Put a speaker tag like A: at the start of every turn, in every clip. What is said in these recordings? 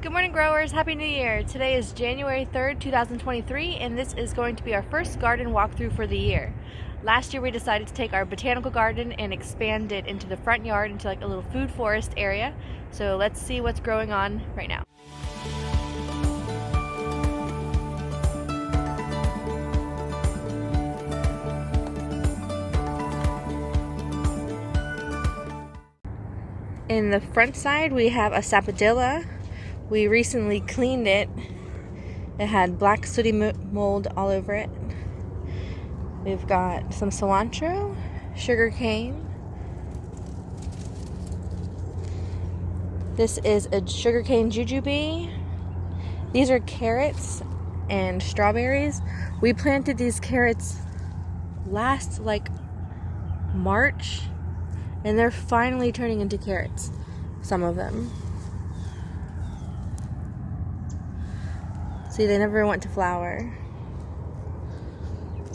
A: Good morning, growers. Happy New Year. Today is January 3rd, 2023, and this is going to be our first garden walkthrough for the year. Last year we decided to take our botanical garden and expand it into the front yard into like a little food forest area. So let's see what's growing on right now. In the front side we have a sapodilla. We recently cleaned it. It had black sooty mold all over it. We've got some cilantro, sugar cane. This is a sugarcane jujube. These are carrots and strawberries. We planted these carrots last March, and they're finally turning into carrots, some of them. See, they never went to flower.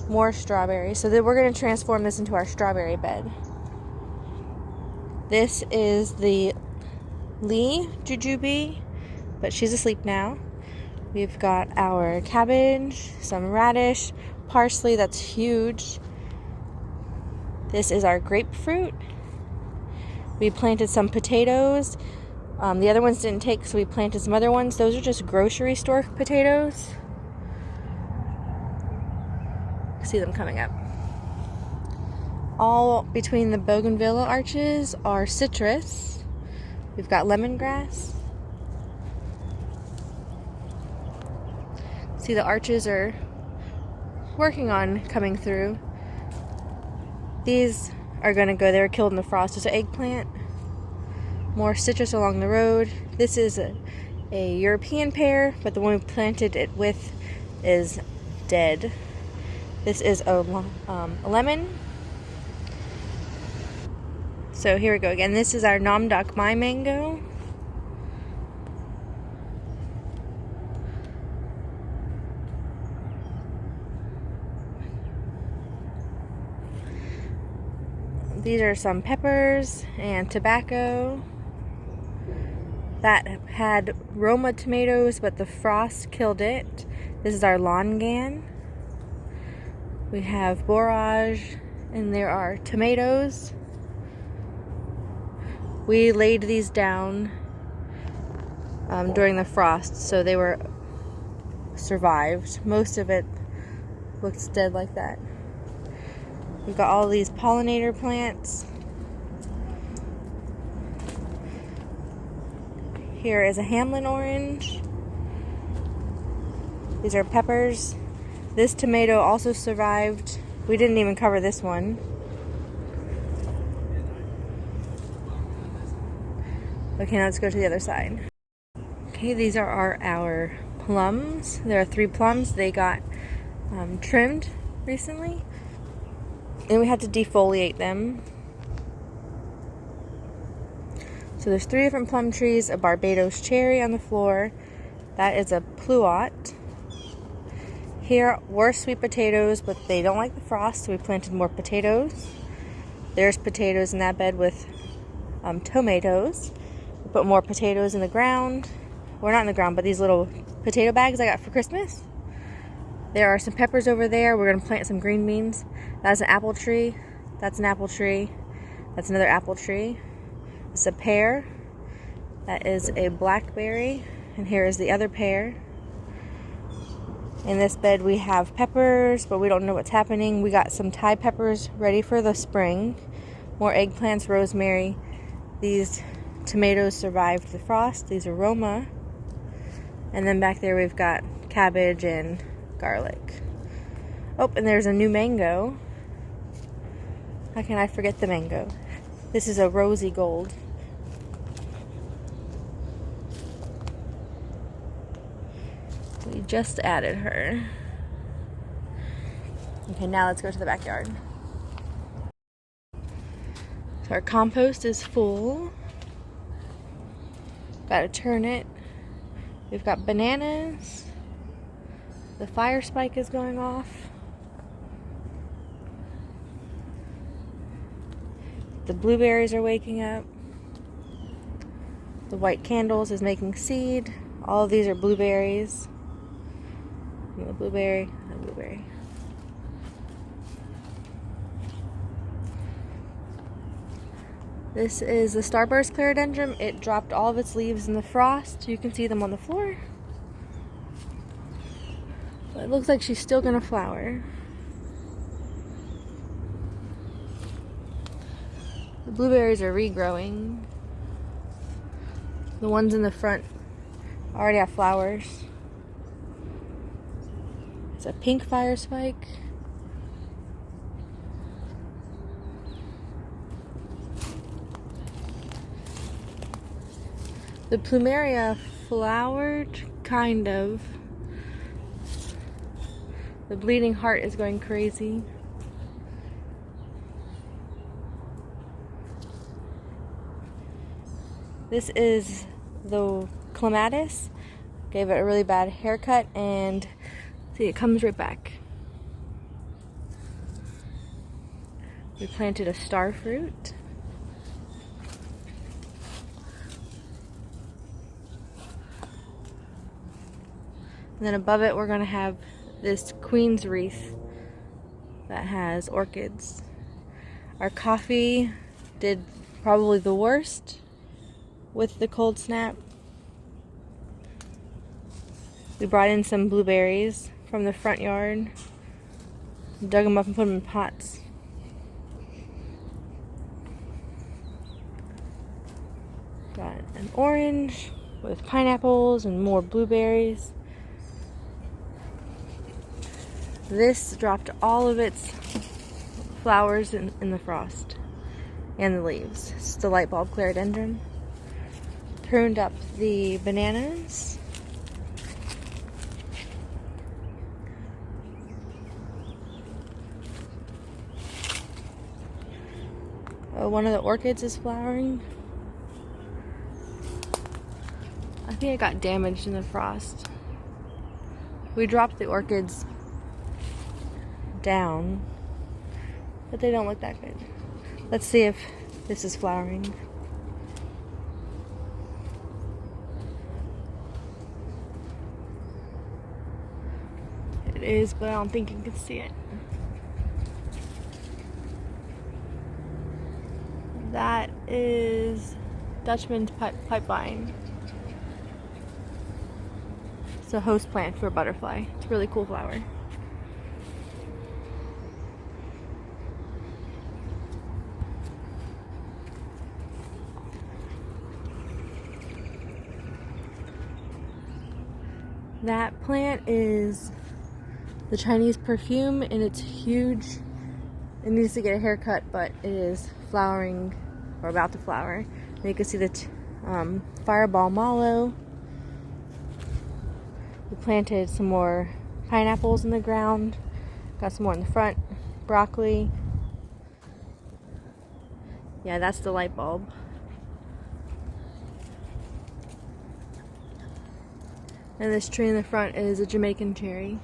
A: More strawberries. So then we're going to transform this into our strawberry bed. This is the Lee jujube, but she's asleep now. We've got our cabbage, some radish, parsley, that's huge. This is our grapefruit. We planted some potatoes. The other ones didn't take, so we planted some other ones. Those are just grocery store potatoes. See them coming up. All between the Bougainvillea arches are citrus. We've got lemongrass. See, the arches are working on coming through. These are going to go, they were killed in the frost. There's an eggplant. More citrus along the road. This is a European pear, but the one we planted it with is dead. This is a lemon. So here we go again. This is our Nam Dak Mai mango. These are some peppers and tobacco. That had Roma tomatoes, but the frost killed it. This is our longan. We have borage, and there are tomatoes. We laid these down during the frost, so they were survived. Most of it looks dead like that. We've got all these pollinator plants. Here is a Hamlin orange. These are peppers. This tomato also survived. We didn't even cover this one. Okay, now let's go to the other side. Okay, these are our plums. There are 3 plums. They got trimmed recently, and we had to defoliate them. So there's 3 different plum trees, a Barbados cherry on the floor. That is a pluot. Here were sweet potatoes, but they don't like the frost, so we planted more potatoes. There's potatoes in that bed with tomatoes. We put more potatoes in the ground. Well, not in the ground, but these little potato bags I got for Christmas. There are some peppers over there. We're going to plant some green beans. That's an apple tree. That's an apple tree. That's another apple tree. It's a pear. That is a blackberry. And here is the other pear. In this bed we have peppers, but we don't know what's happening. We got some Thai peppers ready for the spring. More eggplants, rosemary. These tomatoes survived the frost. These are Roma. And then back there we've got cabbage and garlic. Oh, and there's a new mango. How can I forget the mango? This is a rosy gold. We just added her. Okay, now let's go to the backyard. So our compost is full. Gotta turn it. We've got bananas. The Firespike is going off. The blueberries are waking up. The white candles is making seed. All of these are blueberries. And the blueberry, and blueberry. This is the Starburst Clerodendron. It dropped all of its leaves in the frost. You can see them on the floor. But it looks like she's still gonna flower. The blueberries are regrowing. The ones in the front already have flowers. It's a pink Firespike. The plumeria flowered, kind of. The bleeding heart is going crazy. This is the clematis. Gave it a really bad haircut, and see, it comes right back. We planted a starfruit. And then above it, we're going to have this queen's wreath that has orchids. Our coffee did probably the worst with the cold snap. We brought in some blueberries from the front yard, dug them up and put them in pots. Got an orange with pineapples and more blueberries. This dropped all of its flowers in the frost and the leaves. It's the light bulb clerodendron. Pruned up the bananas. One of the orchids is flowering. I think it got damaged in the frost. We dropped the orchids down, but they don't look that good. Let's see if this is flowering. It is, but I don't think you can see it. That is Dutchman's pipevine. It's a host plant for a butterfly. It's a really cool flower. That plant is the Chinese perfume, and it's huge. It needs to get a haircut, but it is flowering, or about to flower. And you can see the fireball mallow. We planted some more pineapples in the ground. Got some more in the front. Broccoli. Yeah, that's the light bulb. And this tree in the front is a Jamaican cherry.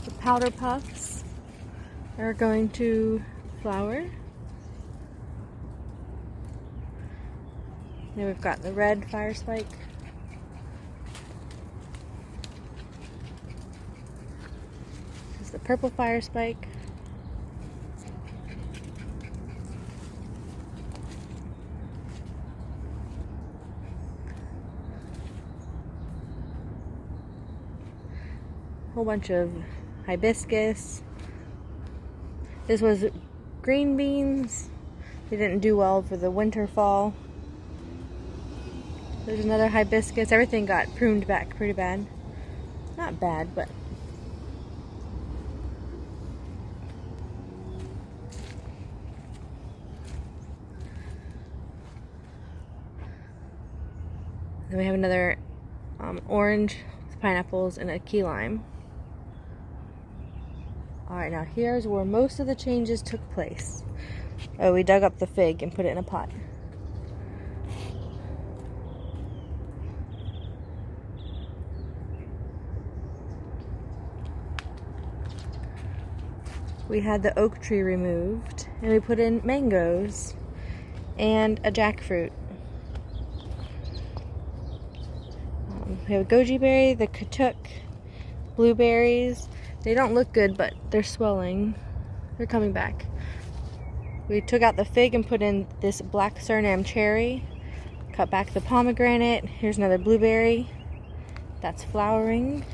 A: The powder puffs are going to flower. Then we've got the red Firespike. This is the purple Firespike. Whole bunch of hibiscus. This was green beans. They didn't do well for the winter fall. There's another hibiscus. Everything got pruned back pretty bad. Not bad, but then we have another orange with pineapples and a key lime. Alright, now here's where most of the changes took place. Oh, we dug up the fig and put it in a pot. We had the oak tree removed, and we put in mangoes. and a jackfruit. We have a goji berry, the katuk, blueberries. They don't look good, but they're swelling. They're coming back. We took out the fig and put in this black Suriname cherry. Cut back the pomegranate. Here's another blueberry that's flowering.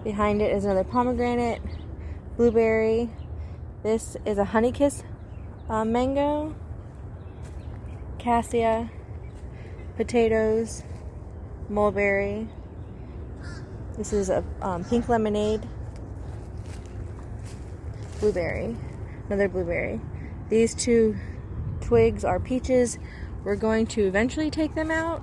A: Behind it is another pomegranate, blueberry. This is a honey kiss mango, cassia, potatoes, mulberry. This is a pink lemonade, blueberry, another blueberry. These two twigs are peaches. We're going to eventually take them out,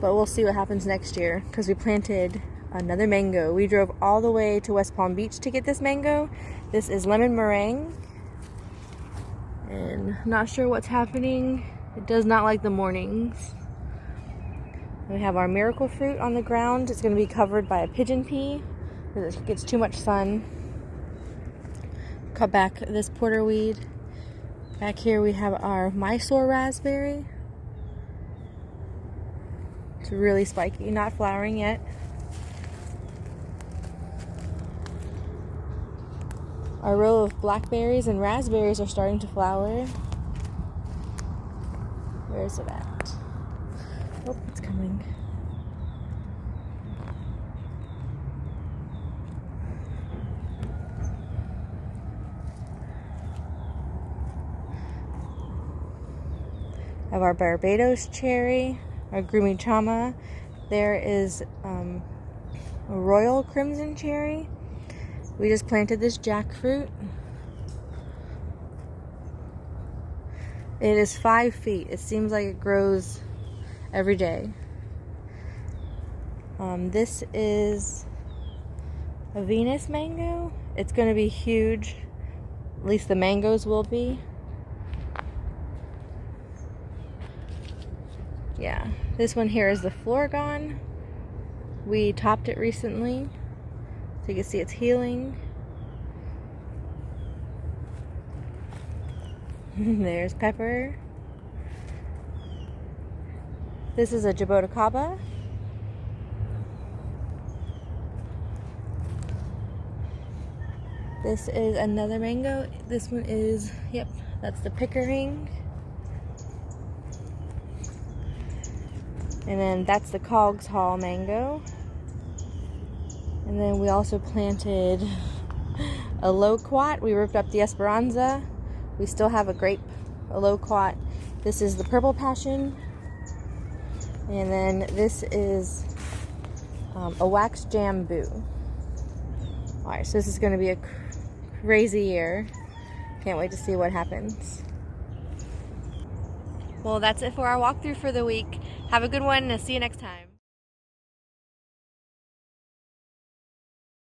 A: but we'll see what happens next year because we planted another mango. We drove all the way to West Palm Beach to get this mango. This is lemon meringue, and I'm not sure what's happening. It does not like the mornings. We have our miracle fruit on the ground. It's going to be covered by a pigeon pea because it gets too much sun. Cut back this porterweed. Back here we have our Mysore raspberry. It's really spiky, not flowering yet. Our row of blackberries and raspberries are starting to flower. Where is it at? Oh, it's coming. Have our Barbados cherry, our Grumi Chama. There is a royal crimson cherry. We just planted this jackfruit. It is 5 feet. It seems like it grows every day. This is a Venus mango. It's going to be huge. At least the mangoes will be. Yeah, this one here is the Florgon. We topped it recently, so you can see it's healing. There's pepper. This is a Jaboticaba. This is another mango. This one is, yep, that's the Pickering. And then that's the Cogs Hall mango. And then we also planted a loquat. We ripped up the Esperanza. We still have a grape, a loquat. This is the Purple Passion. And then this is a wax jambu. Alright, so this is going to be a crazy year. Can't wait to see what happens. Well, that's it for our walkthrough for the week. Have a good one and see you next time.